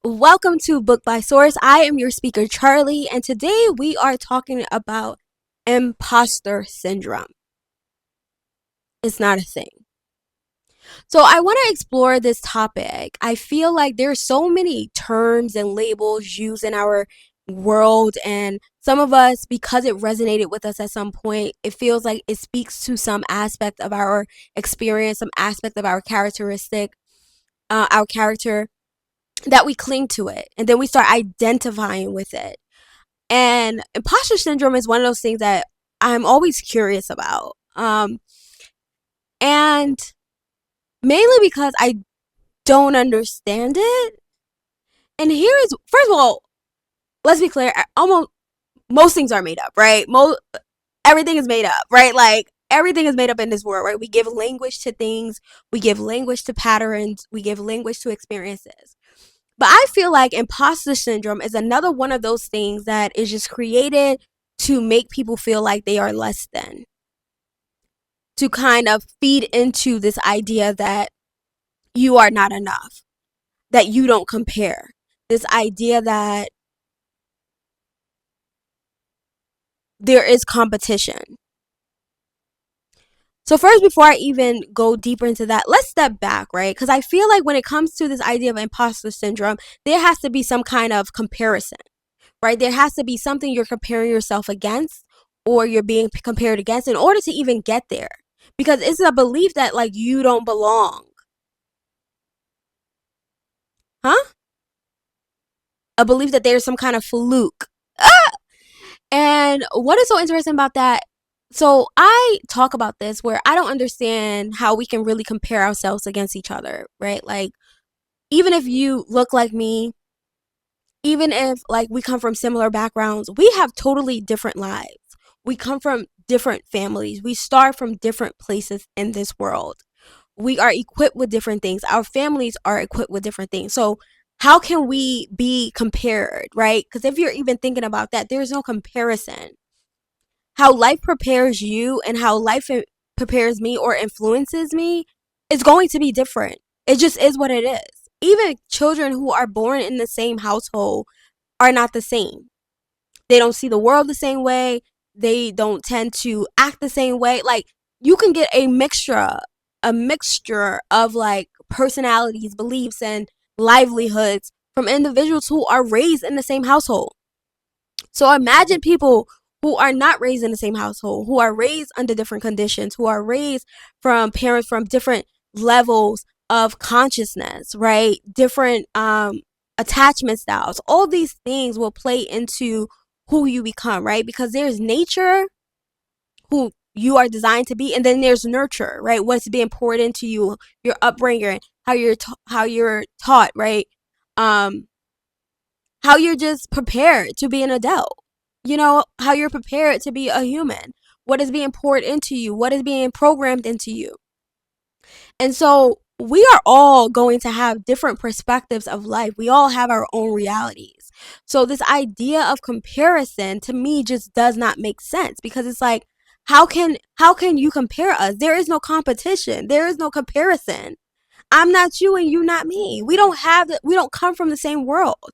Welcome to Book by Source. I am your speaker, Charlie, and today we are talking about imposter syndrome. It's not a thing. So, I want to explore this topic. I feel like there's so many terms and labels used in our world, and some of us, because it resonated with us at some point, it feels like it speaks to some aspect of our experience, some aspect of our characteristic, our character, that we cling to it and then we start identifying with it. And imposter syndrome is one of those things that I'm always curious about. And mainly because I don't understand it. And here is, first of all, let's be clear, almost most things are made up, right? Everything is made up, right? Like everything is made up in this world, right? We give language to things, we give language to patterns, we give language to experiences. But I feel like imposter syndrome is another one of those things that is just created to make people feel like they are less than, to kind of feed into this idea that you are not enough, that you don't compare, this idea that there is competition. So first, before I even go deeper into that, let's step back, right? Because I feel like when it comes to this idea of imposter syndrome, there has to be some kind of comparison, right? There has to be something you're comparing yourself against or you're being compared against in order to even get there. Because it's a belief that like you don't belong. Huh? A belief that there's some kind of fluke. Ah! And what is so interesting about that? So I talk about this where I don't understand how we can really compare ourselves against each other, right? Like even if you look like me, even if like we come from similar backgrounds, we have totally different lives. We come from different families. We start from different places in this world. We are equipped with different things. Our families are equipped with different things. So how can we be compared, right? Because if you're even thinking about that, there's no comparison. How life prepares you and how life prepares me or influences me is going to be different. It just is what it is. Even children who are born in the same household are not the same. They don't see the world the same way. They don't tend to act the same way. Like you can get a mixture of like personalities, beliefs, and livelihoods from individuals who are raised in the same household. So imagine people who are not raised in the same household, who are raised under different conditions, who are raised from parents from different levels of consciousness, right? Different attachment styles. All these things will play into who you become, right? Because there's nature, who you are designed to be, and then there's nurture, right? What's being poured into you, your upbringing, how you're taught, right? Um, how you're just prepared to be an adult. You know, how you're prepared to be a human. What is being poured into you? What is being programmed into you? And so we are all going to have different perspectives of life. We all have our own realities. So this idea of comparison to me just does not make sense because it's like how can you compare us? There is no competition. There is no comparison. I'm not you and you not me. We don't come from the same world.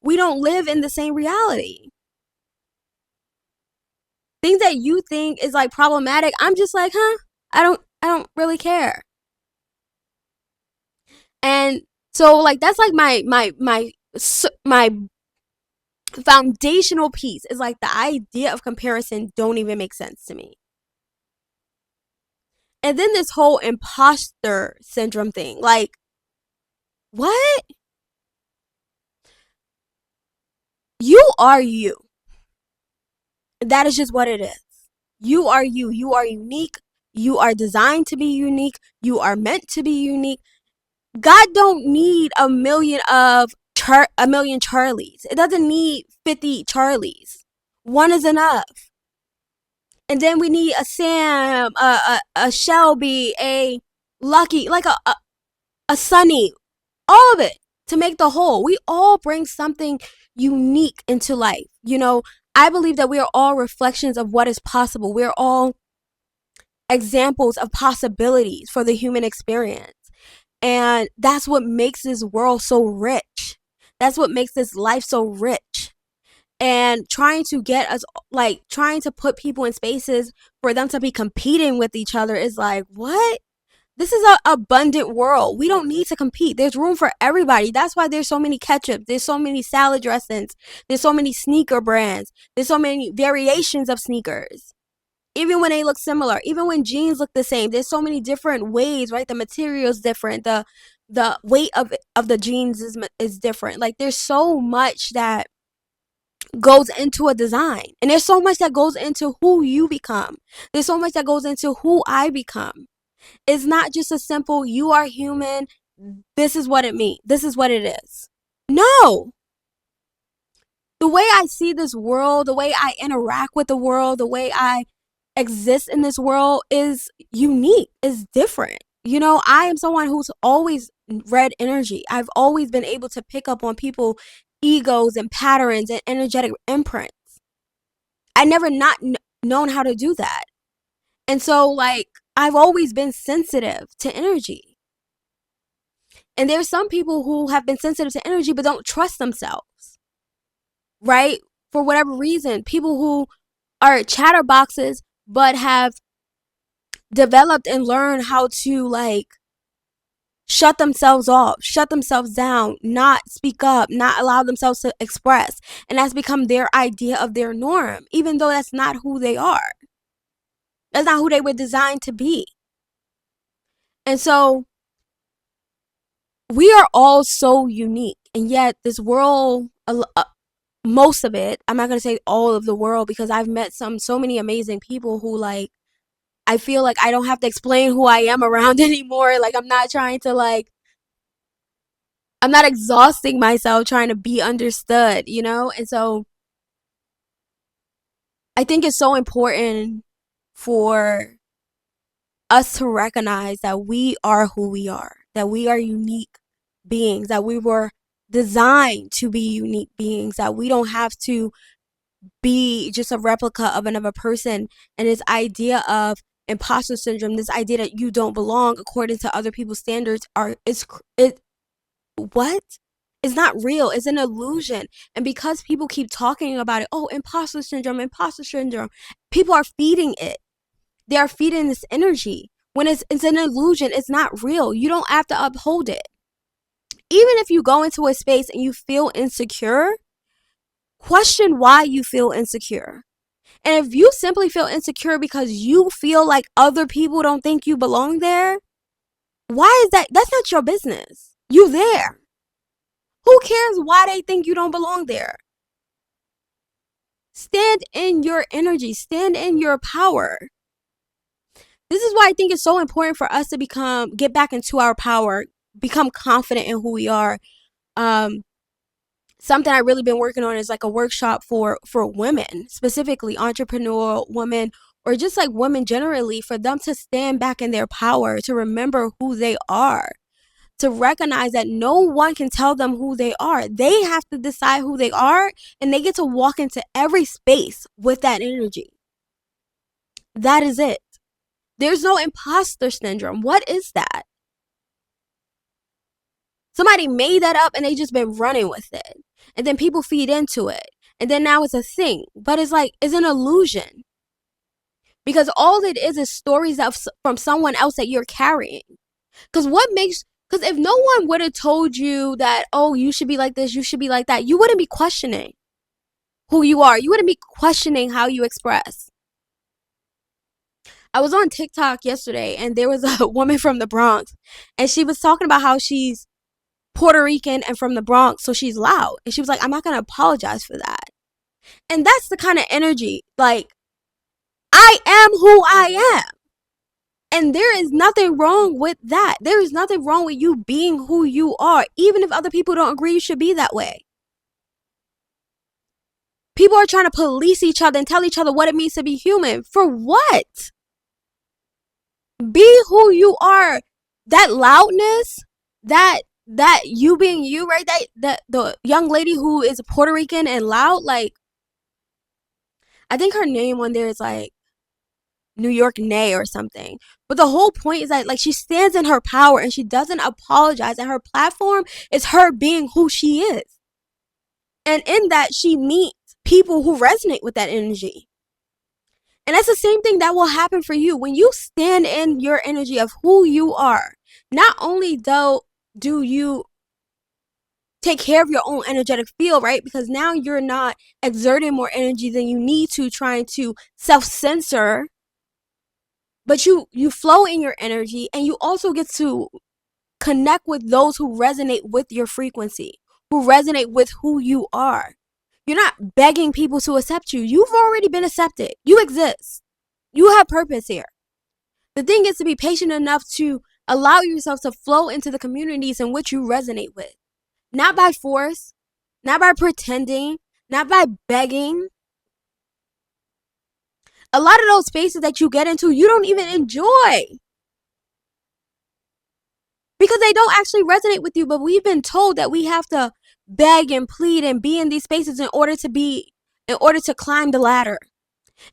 We don't live in the same reality. Things that you think is like problematic, I'm just like, huh? I don't really care. And so like that's like my foundational piece is like the idea of comparison don't even make sense to me. And then this whole imposter syndrome thing, like what? You are you. That is just what it is. You are you. You are unique. You are designed to be unique. You are meant to be unique. God don't need a million Charlies. It doesn't need 50 Charlies. One is enough. And then we need a Sam, a Shelby, a Lucky, like a Sunny, all of it to make the whole. We all bring something unique into life. You know, I believe that we are all reflections of what is possible. We're all examples of possibilities for the human experience. And that's what makes this world so rich. That's what makes this life so rich. And trying to get us, like, trying to put people in spaces for them to be competing with each other is like, what? This is a abundant world. We don't need to compete. There's room for everybody. That's why there's so many ketchup. There's so many salad dressings. There's so many sneaker brands. There's so many variations of sneakers. Even when they look similar, even when jeans look the same, there's so many different ways, right? The material's different. The weight of the jeans is different. Like, there's so much that goes into a design. And there's so much that goes into who you become. There's so much that goes into who I become. It's not just a simple, you are human, this is what it means, this is what it is. No. The way I see this world, the way I interact with the world, the way I exist in this world is unique, is different. You know, I am someone who's always read energy. I've always been able to pick up on people egos and patterns and energetic imprints. I never not known how to do that. And so, like, I've always been sensitive to energy. And there's some people who have been sensitive to energy but don't trust themselves, right? For whatever reason, people who are chatterboxes but have developed and learned how to, like, shut themselves off, shut themselves down, not speak up, not allow themselves to express. And that's become their idea of their norm, even though that's not who they are. That's not who they were designed to be. And so we are all so unique. And yet this world, most of it, I'm not going to say all of the world, because I've met so many amazing people who, like, I feel like I don't have to explain who I am around anymore. Like, I'm not trying to, like, I'm not exhausting myself trying to be understood, you know? And so I think it's so important for us to recognize that we are who we are, that we are unique beings, that we were designed to be unique beings, that we don't have to be just a replica of another person. And this idea of imposter syndrome, this idea that you don't belong according to other people's standards, what? It's not real. It's an illusion. And because people keep talking about it, oh, imposter syndrome, people are feeding it. They are feeding this energy. When it's an illusion, it's not real. You don't have to uphold it. Even if you go into a space and you feel insecure, question why you feel insecure. And if you simply feel insecure because you feel like other people don't think you belong there, why is that? That's not your business. You there. Who cares why they think you don't belong there? Stand in your energy. Stand in your power. This is why I think it's so important for us to get back into our power, become confident in who we are. Something I really been working on is like a workshop for women, specifically entrepreneurial women, or just like women generally, for them to stand back in their power, to remember who they are, to recognize that no one can tell them who they are. They have to decide who they are, and they get to walk into every space with that energy. That is it. There's no imposter syndrome. What is that? Somebody made that up and they just been running with it. And then people feed into it. And then now it's a thing. But it's like, it's an illusion. Because all it is stories from someone else that you're carrying. Because if no one would have told you that, oh, you should be like this, you should be like that, you wouldn't be questioning who you are. You wouldn't be questioning how you express. I was on TikTok yesterday and there was a woman from the Bronx, and she was talking about how she's Puerto Rican and from the Bronx, so she's loud. And she was like, I'm not going to apologize for that. And that's the kind of energy, like, I am who I am. And there is nothing wrong with that. There is nothing wrong with you being who you are. Even if other people don't agree you should be that way. People are trying to police each other and tell each other what it means to be human. For what? Be who you are. That loudness, that you being you, right? That the young lady who is Puerto Rican and loud, like, I think her name on there is like New York Nay or something. But the whole point is that, like, she stands in her power and she doesn't apologize, and her platform is her being who she is. And in that, she meets people who resonate with that energy. And that's the same thing that will happen for you when you stand in your energy of who you are. Not only though do you take care of your own energetic field, right? Because now you're not exerting more energy than you need to, trying to self-censor, but you flow in your energy, and you also get to connect with those who resonate with your frequency, who resonate with who you are. You're not begging people to accept you. You've already been accepted. You exist. You have purpose here. The thing is to be patient enough to allow yourself to flow into the communities in which you resonate with. Not by force, not by pretending, not by begging. A lot of those spaces that you get into, you don't even enjoy because they don't actually resonate with you. But we've been told that we have to beg and plead and be in these spaces in order to climb the ladder,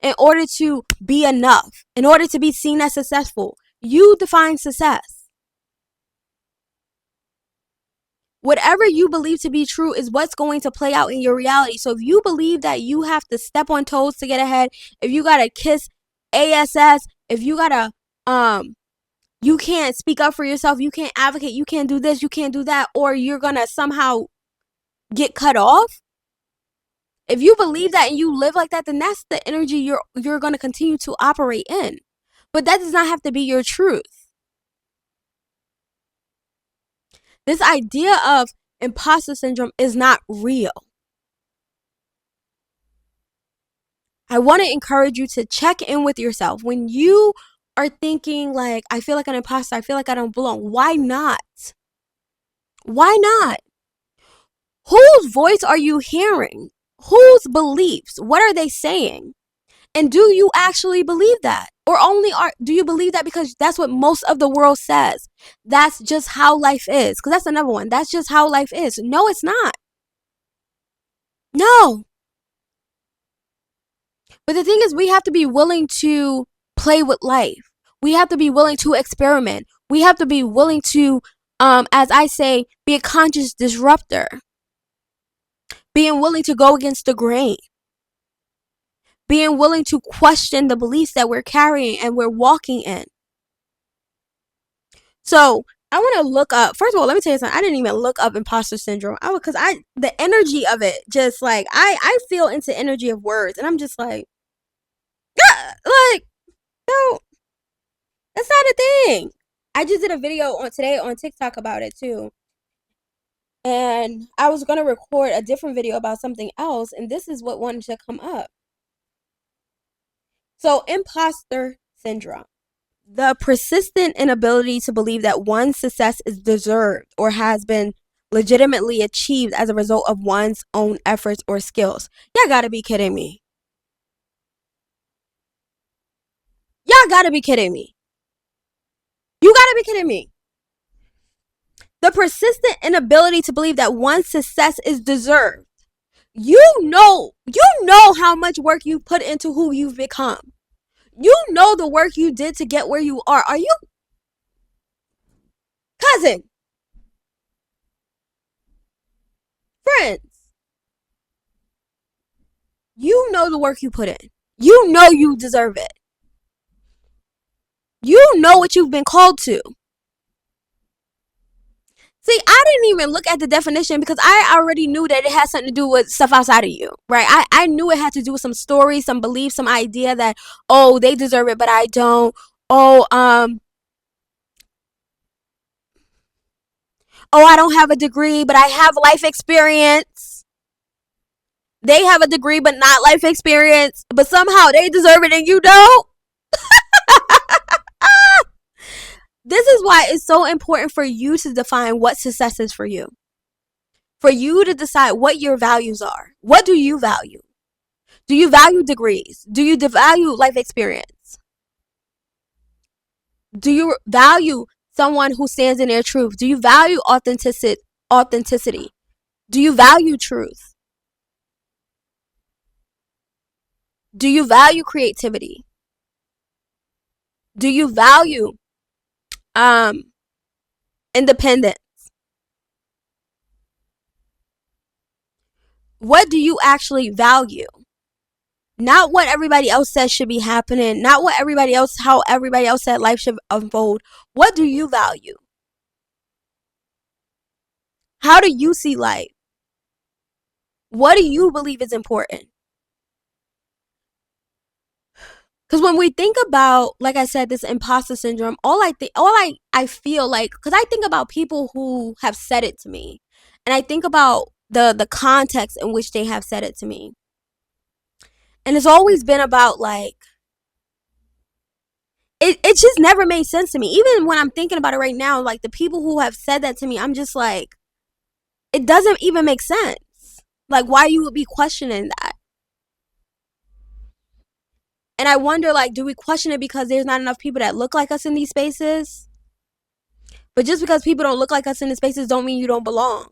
in order to be enough, in order to be seen as successful. You define success. Whatever you believe to be true is what's going to play out in your reality. So if you believe that you have to step on toes to get ahead, if you gotta kiss ass, if you gotta you can't speak up for yourself, you can't advocate, you can't do this, you can't do that, or you're gonna somehow get cut off. If you believe that and you live like that, then that's the energy you're gonna continue to operate in. But that does not have to be your truth. This idea of imposter syndrome is not real. I want to encourage you to check in with yourself. When you are thinking like, I feel like an imposter, I feel like I don't belong, why not? Why not? Whose voice are you hearing? Whose beliefs? What are they saying? And do you actually believe that? Or do you believe that because that's what most of the world says? That's just how life is. Because that's another one. That's just how life is. No, it's not. No. But the thing is, we have to be willing to play with life. We have to be willing to experiment. We have to be willing to, as I say, be a conscious disruptor. Being willing to go against the grain. Being willing to question the beliefs that we're carrying and we're walking in. So I want to look up. First of all, let me tell you something. I didn't even look up imposter syndrome. Because the energy of it, just like I feel into energy of words, and I'm just like, like, no, that's not a thing. I just did a video today on TikTok about it too. And I was going to record a different video about something else, and this is what wanted to come up. So, imposter syndrome. The persistent inability to believe that one's success is deserved or has been legitimately achieved as a result of one's own efforts or skills. Y'all gotta be kidding me. Y'all gotta be kidding me. You gotta be kidding me. The persistent inability to believe that one's success is deserved. You know how much work you put into who you've become. You know the work you did to get where you are. Are you, cousin, friends? You know the work you put in. You know you deserve it. You know what you've been called to. See, I didn't even look at the definition because I already knew that it had something to do with stuff outside of you, right? I knew it had to do with some story, some belief, some idea that, oh, they deserve it, but I don't. Oh, I don't have a degree, but I have life experience. They have a degree, but not life experience, but somehow they deserve it and you don't. This is why it's so important for you to define what success is for you. For you to decide what your values are. What do you value? Do you value degrees? Do you value life experience? Do you value someone who stands in their truth? Do you value authenticity? Do you value truth? Do you value creativity? Do you value independence? What do you actually value? Not what everybody else says should be happening, not what everybody else, how everybody else said life should unfold. What do you value? How do you see life? What do you believe is important? Because when we think about, like I said, this imposter syndrome, all I feel like, because I think about people who have said it to me, and I think about the context in which they have said it to me, and it's always been about like it just never made sense to me. Even when I'm thinking about it right now, like the people who have said that to me, I'm just like, it doesn't even make sense. Like why you would be questioning that. And I wonder, like, do we question it because there's not enough people that look like us in these spaces? But just because people don't look like us in the spaces don't mean you don't belong.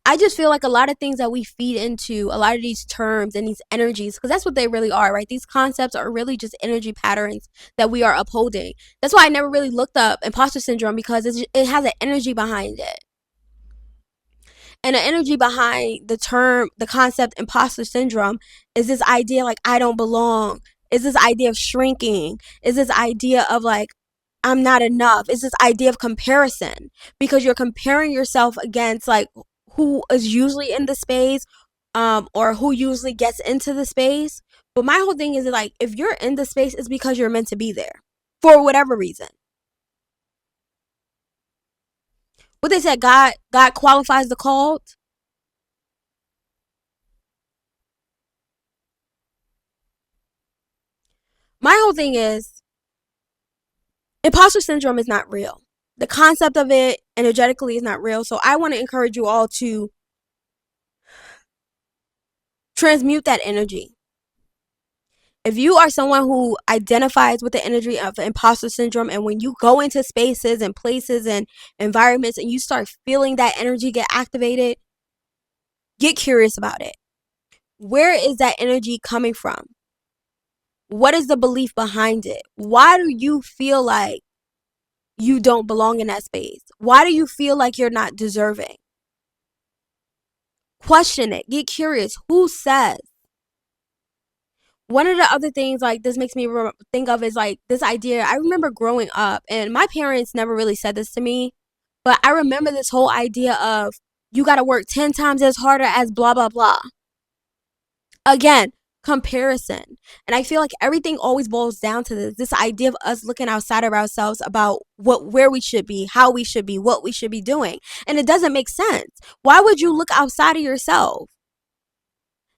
I just feel like a lot of things that we feed into, a lot of these terms and these energies, because that's what they really are, right? These concepts are really just energy patterns that we are upholding. That's why I never really looked up imposter syndrome, because it has an energy behind it. And the energy behind the term, the concept imposter syndrome is this idea like I don't belong, is this idea of shrinking, is this idea of like I'm not enough, is this idea of comparison, because you're comparing yourself against like who is usually in the space, or who usually gets into the space. But my whole thing is like, if you're in the space, it's because you're meant to be there for whatever reason. What they said, God qualifies the called. My whole thing is imposter syndrome is not real. The concept of it energetically is not real. So I want to encourage you all to transmute that energy. If you are someone who identifies with the energy of imposter syndrome, and when you go into spaces and places and environments and you start feeling that energy get activated, get curious about it. Where is that energy coming from? What is the belief behind it? Why do you feel like you don't belong in that space? Why do you feel like you're not deserving? Question it. Get curious. Who says? One of the other things like this makes me think of is like this idea. I remember growing up, and my parents never really said this to me, but I remember this whole idea of you got to work 10 times as harder as blah, blah, blah. Again, comparison. And I feel like everything always boils down to this idea of us looking outside of ourselves about where we should be, how we should be, what we should be doing. And it doesn't make sense. Why would you look outside of yourself?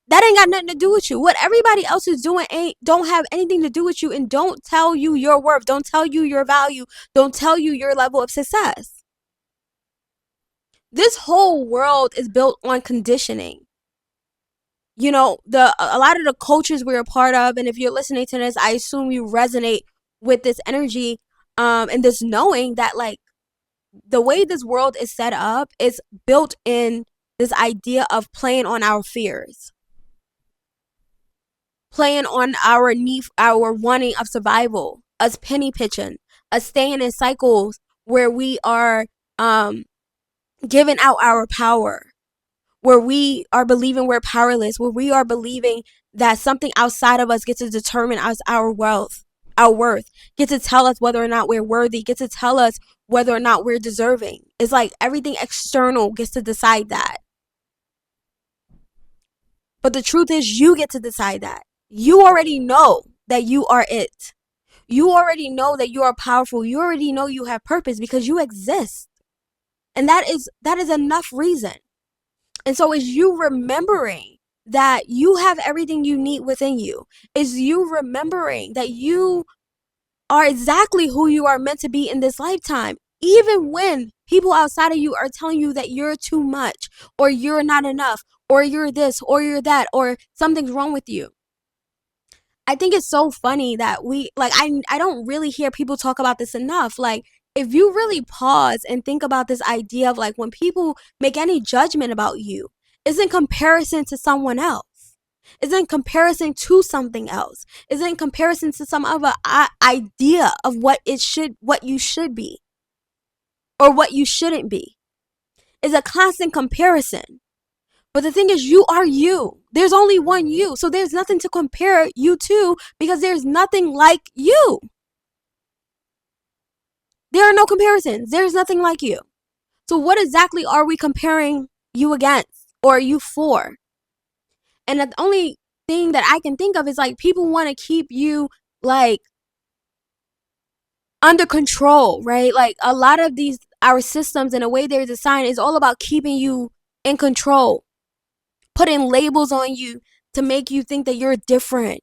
That ain't got nothing to do with you. What everybody else is doing don't have anything to do with you, and don't tell you your worth, don't tell you your value, don't tell you your level of success. This whole world is built on conditioning. You know, a lot of the cultures we're a part of, and if you're listening to this, I assume you resonate with this energy, and this knowing that like the way this world is set up is built in this idea of playing on our fears, playing on our need, our wanting of survival, us penny pitching, us staying in cycles where we are giving out our power, where we are believing we're powerless, where we are believing that something outside of us gets to determine us, our wealth, our worth, get to tell us whether or not we're worthy, get to tell us whether or not we're deserving. It's like everything external gets to decide that. But the truth is, you get to decide that. You already know that you are it. You already know that you are powerful. You already know you have purpose because you exist. And that is enough reason. And so is you remembering that you have everything you need within you. Is you remembering that you are exactly who you are meant to be in this lifetime. Even when people outside of you are telling you that you're too much, or you're not enough, or you're this, or you're that, or something's wrong with you. I think it's so funny that we like I don't really hear people talk about this enough. Like if you really pause and think about this idea of like when people make any judgment about you, is in comparison to someone else. Is in comparison to something else. Is in comparison to some other idea of what you should be or what you shouldn't be. is a constant comparison. But the thing is, you are you. There's only one you. So there's nothing to compare you to because there's nothing like you. There are no comparisons. There's nothing like you. So what exactly are we comparing you against or you for? And the only thing that I can think of is like people want to keep you like under control, right? Like a lot of these, our systems and the way they're designed is all about keeping you in control, putting labels on you to make you think that you're different.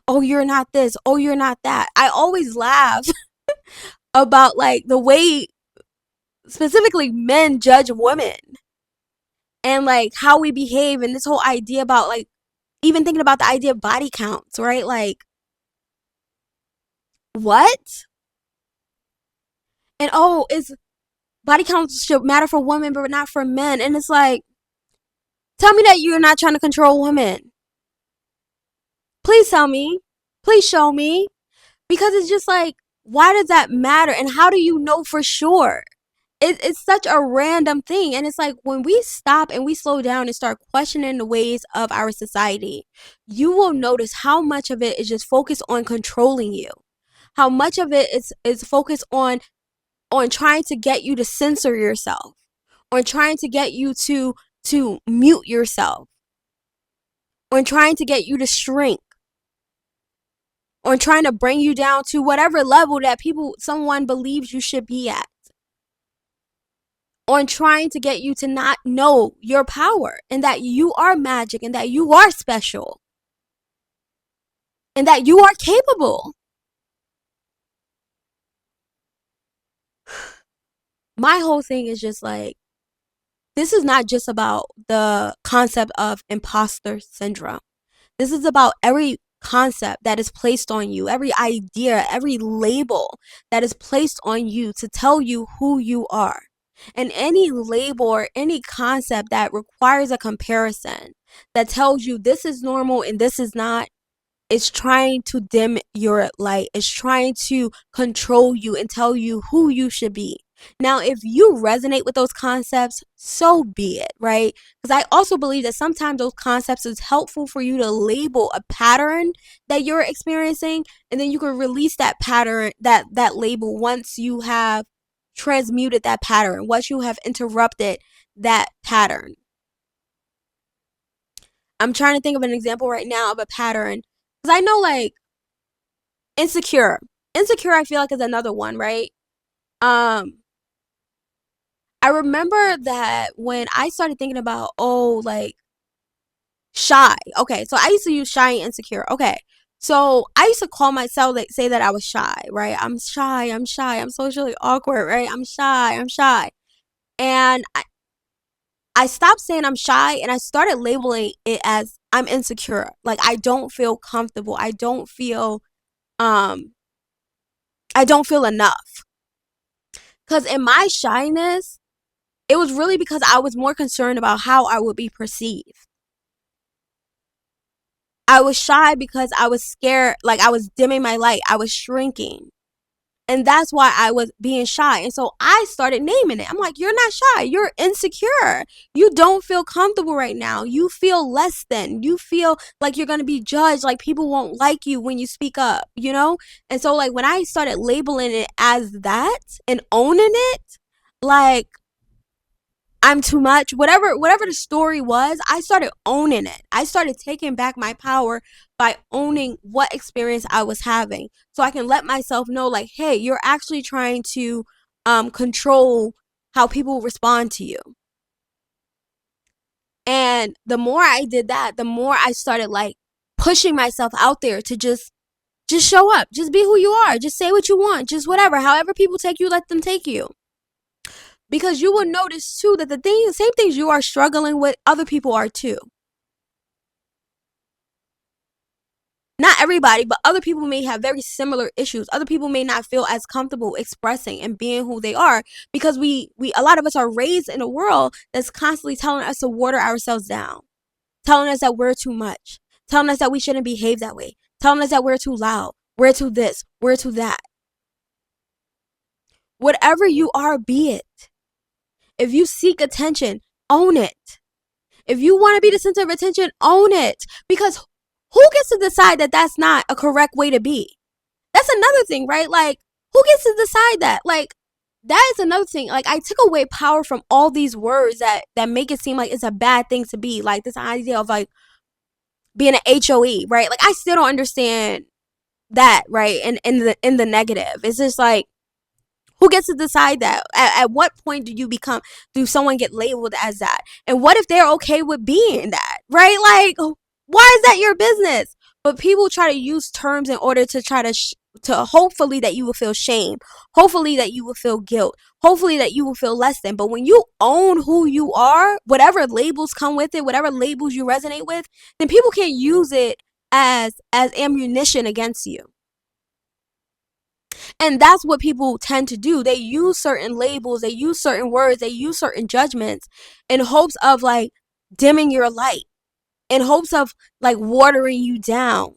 Oh, you're not this. Oh, you're not that. I always laugh about like the way specifically men judge women and like how we behave and this whole idea about like even thinking about the idea of body counts, right? Like, what? And oh, it's body counts should matter for women, but not for men. And it's like, tell me that you're not trying to control women. Please tell me. Please show me. Because it's just like, why does that matter? And how do you know for sure? It's such a random thing. And it's like when we stop and we slow down and start questioning the ways of our society, you will notice how much of it is just focused on controlling you. How much of it is focused on trying to get you to censor yourself, on trying to get you to mute yourself, on trying to get you to shrink, on trying to bring you down to whatever level that someone believes you should be at, on trying to get you to not know your power and that you are magic and that you are special and that you are capable. My whole thing is just like, this is not just about the concept of imposter syndrome. This is about every concept that is placed on you, every idea, every label that is placed on you to tell you who you are. And any label or any concept that requires a comparison that tells you this is normal and this is not, it's trying to dim your light. It's trying to control you and tell you who you should be. Now, if you resonate with those concepts, so be it, right? Because I also believe that sometimes those concepts is helpful for you to label a pattern that you're experiencing, and then you can release that pattern, that label once you have transmuted that pattern, once you have interrupted that pattern. I'm trying to think of an example right now of a pattern. Because I know like insecure. Insecure I feel like is another one, right? I remember that when I started thinking about, oh, like shy. Okay, so I used to use shy and insecure. Okay, so I used to call myself, like, say that I was shy, right? I'm shy, I'm socially awkward, right? I'm shy. And I stopped saying I'm shy and I started labeling it as I'm insecure. Like, I don't feel comfortable. Um, I don't feel enough. Because in my shyness, it was really because I was more concerned about how I would be perceived. I was shy because I was scared, like I was dimming my light. I was shrinking. And that's why I was being shy. And so I started naming it. I'm like, you're not shy. You're insecure. You don't feel comfortable right now. You feel less than. You feel like you're going to be judged. Like people won't like you when you speak up, you know? And so like when I started labeling it as that and owning it, like I'm too much, whatever the story was, I started owning it. I started taking back my power by owning what experience I was having. So I can let myself know like, hey, you're actually trying to control how people respond to you. And the more I did that, the more I started like pushing myself out there to just show up, just be who you are, just say what you want, just whatever, however people take you, let them take you. Because you will notice too that the same things you are struggling with, other people are too. Not everybody, but other people may have very similar issues. Other people may not feel as comfortable expressing and being who they are because we a lot of us are raised in a world that's constantly telling us to water ourselves down, telling us that we're too much, telling us that we shouldn't behave that way, telling us that we're too loud, we're too this, we're too that. Whatever you are, be it. If you seek attention, own it. If you want to be the center of attention, own it. Because who gets to decide that that's not a correct way to be? That's another thing, right? Like, who gets to decide that? Like, that is another thing. Like, I took away power from all these words that make it seem like it's a bad thing to be. Like, this idea of like being an HOE, right? Like, I still don't understand that, right? And in the negative, it's just like, who gets to decide that? At what point do someone get labeled as that? And what if they're okay with being that, right? Like, why is that your business? But people try to use terms in order to try to hopefully that you will feel shame, hopefully that you will feel guilt, hopefully that you will feel less than. But when you own who you are, whatever labels come with it, whatever labels you resonate with, then people can't use it as ammunition against you. And that's what people tend to do. They use certain labels, they use certain words, they use certain judgments in hopes of like dimming your light, in hopes of like watering you down.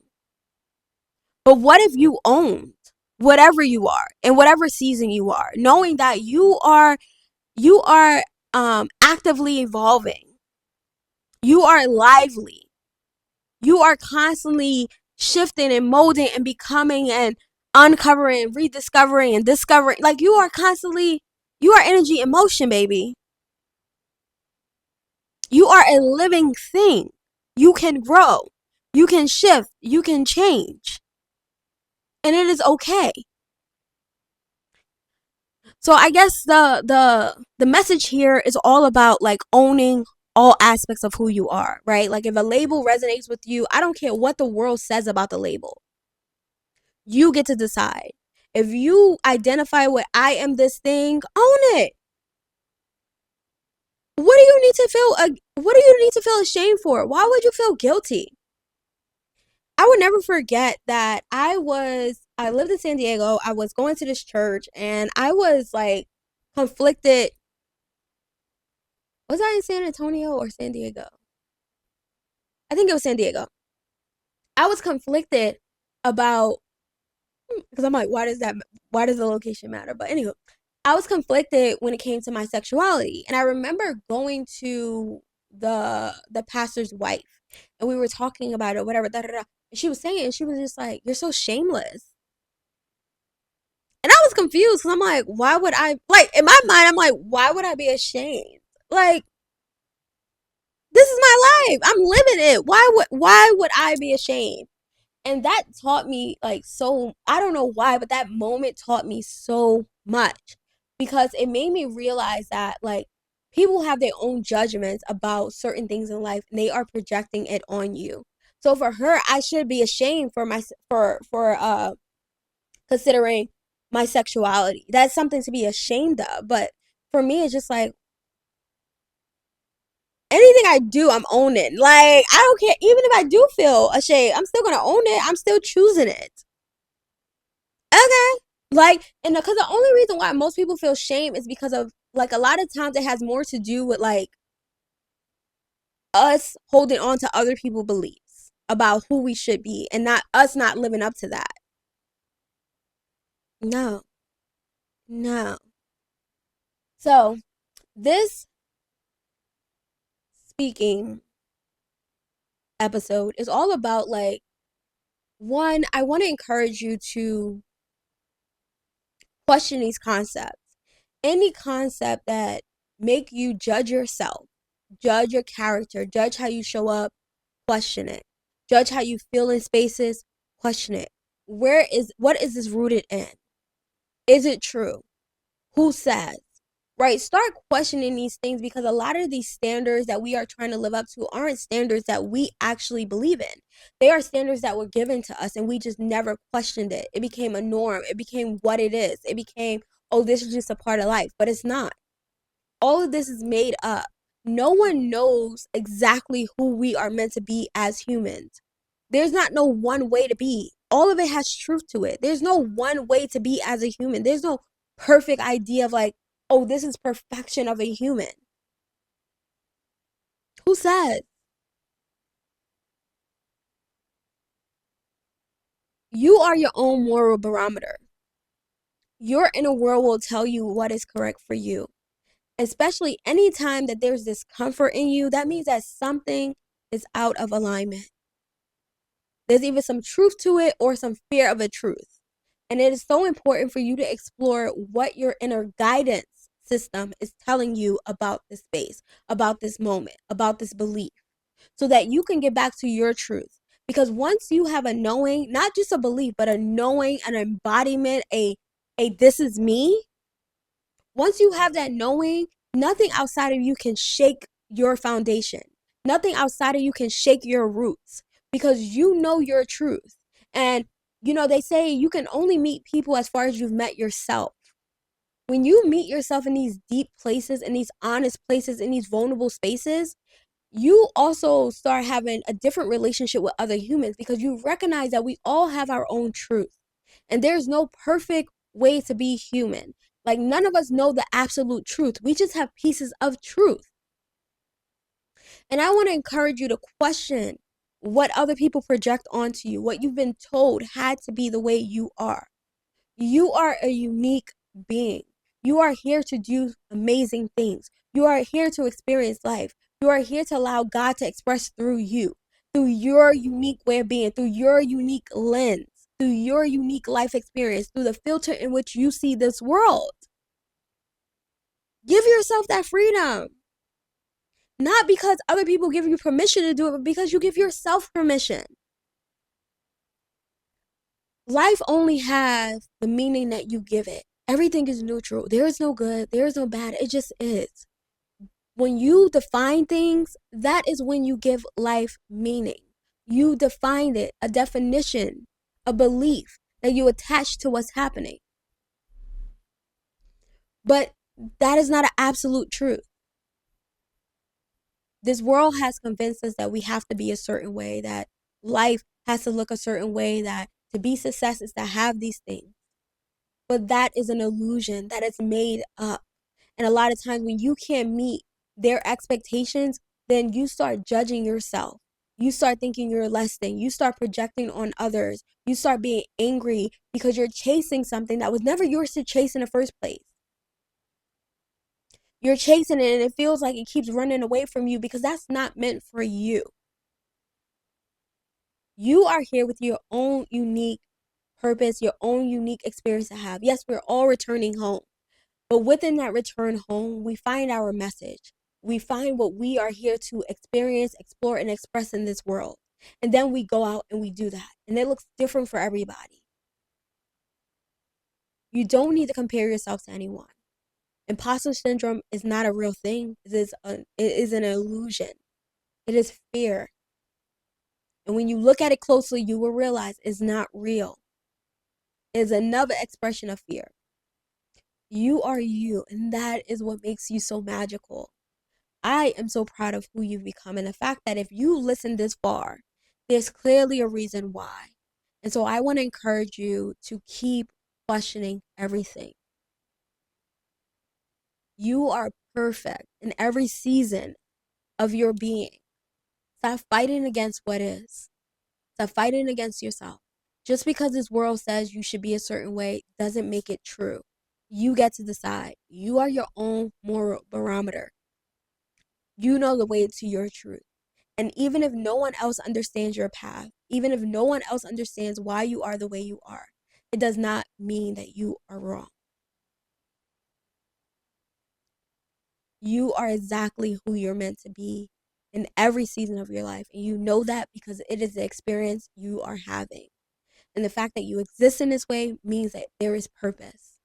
But what if you owned whatever you are in whatever season you are, knowing that you are actively evolving. You are lively. You are constantly shifting and molding and becoming and uncovering, rediscovering and discovering. Like you are energy in motion, baby. You are a living thing. You can grow. You can shift. You can change. And it is okay. So I guess the message here is all about like owning all aspects of who you are, right? Like if a label resonates with you, I don't care what the world says about the label. You get to decide. If you identify with I am this thing, own it. What do you need to feel what do you need to feel ashamed for? Why would you feel guilty? I would never forget that I lived in San Diego. I was going to this church and I was like conflicted. Was I in San Antonio or San Diego? I think it was San Diego. I was conflicted about because I'm like, why does the location matter? But anyway, I was conflicted when it came to my sexuality. And I remember going to the pastor's wife and we were talking about it, whatever, da, da, da. And she was saying, she was just like, you're so shameless. And I was confused because I'm like, why would I, like, in my mind, I'm like, why would I be ashamed? Like, this is my life. I'm living it. Why would I be ashamed? And that taught me like so, I don't know why, but that moment taught me so much because it made me realize that like people have their own judgments about certain things in life and they are projecting it on you. So for her, I should be ashamed for my for considering my sexuality. That's something to be ashamed of. But for me, it's just like anything I do, I'm owning. Like, I don't care. Even if I do feel ashamed, I'm still going to own it. I'm still choosing it. Okay. Like, and because the only reason why most people feel shame is because of, like, a lot of times it has more to do with, like, us holding on to other people's beliefs about who we should be and not us not living up to that. No, no. So, this speaking episode is all about, like, one, I want to encourage you to question these concepts. Any concept that make you judge yourself, judge your character, judge how you show up, question it. Judge how you feel in spaces, question it. What is this rooted in? Is it true? Who says? Right? Start questioning these things because a lot of these standards that we are trying to live up to aren't standards that we actually believe in. They are standards that were given to us and we just never questioned it. It became a norm. It became what it is. It became, oh, this is just a part of life, but it's not. All of this is made up. No one knows exactly who we are meant to be as humans. There's not no one way to be. All of it has truth to it. There's no one way to be as a human. There's no perfect idea of like, oh, this is perfection of a human. Who says? You are your own moral barometer. Your inner world will tell you what is correct for you. Especially anytime that there's discomfort in you, that means that something is out of alignment. There's either some truth to it or some fear of a truth. And it is so important for you to explore what your inner guidance system is telling you about this space, about this moment, about this belief, so that you can get back to your truth. Because once you have a knowing, not just a belief, but a knowing, an embodiment, a this is me, once you have that knowing, nothing outside of you can shake your foundation. Nothing outside of you can shake your roots because you know your truth. And, they say you can only meet people as far as you've met yourself. When you meet yourself in these deep places, in these honest places, in these vulnerable spaces, you also start having a different relationship with other humans because you recognize that we all have our own truth. And there's no perfect way to be human. Like, none of us know the absolute truth. We just have pieces of truth. And I want to encourage you to question what other people project onto you, what you've been told had to be the way you are. You are a unique being. You are here to do amazing things. You are here to experience life. You are here to allow God to express through you, through your unique way of being, through your unique lens, through your unique life experience, through the filter in which you see this world. Give yourself that freedom. Not because other people give you permission to do it, but because you give yourself permission. Life only has the meaning that you give it. Everything is neutral. There is no good. There is no bad. It just is. When you define things, that is when you give life meaning. You define it, a definition, a belief that you attach to what's happening. But that is not an absolute truth. This world has convinced us that we have to be a certain way, that life has to look a certain way, that to be success is to have these things. But that is an illusion that is made up. And a lot of times when you can't meet their expectations, then you start judging yourself. You start thinking you're less than. You start projecting on others. You start being angry because you're chasing something that was never yours to chase in the first place. You're chasing it and it feels like it keeps running away from you because that's not meant for you. You are here with your own unique purpose, your own unique experience to have. Yes, we're all returning home. But within that return home, we find our message. We find what we are here to experience, explore, and express in this world. And then we go out and we do that. And it looks different for everybody. You don't need to compare yourself to anyone. Imposter syndrome is not a real thing. It is an illusion. It is fear. And when you look at it closely, you will realize it's not real. It is another expression of fear. You are you, and that is what makes you so magical. I am so proud of who you've become, and the fact that if you listen this far, there's clearly a reason why. And so I want to encourage you to keep questioning everything. You are perfect in every season of your being. Stop fighting against what is. Stop fighting against yourself. Just because this world says you should be a certain way doesn't make it true. You get to decide. You are your own moral barometer. You know the way to your truth. And even if no one else understands your path, even if no one else understands why you are the way you are, it does not mean that you are wrong. You are exactly who you're meant to be in every season of your life. And you know that because it is the experience you are having. And the fact that you exist in this way means that there is purpose.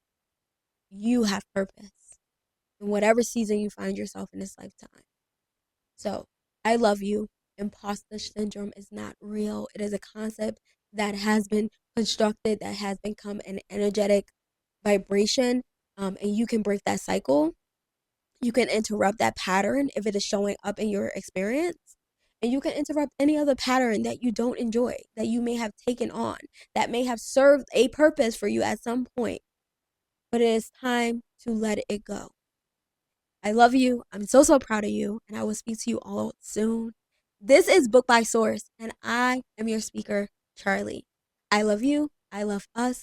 You have purpose in whatever season you find yourself in this lifetime. So I love you. Imposter syndrome is not real. It is a concept that has been constructed, that has become an energetic vibration. And you can break that cycle. You can interrupt that pattern if it is showing up in your experience. And you can interrupt any other pattern that you don't enjoy, that you may have taken on, that may have served a purpose for you at some point. But it is time to let it go. I love you. I'm so, so proud of you. And I will speak to you all soon. This is Book by Source, and I am your speaker, Charlie. I love you. I love us.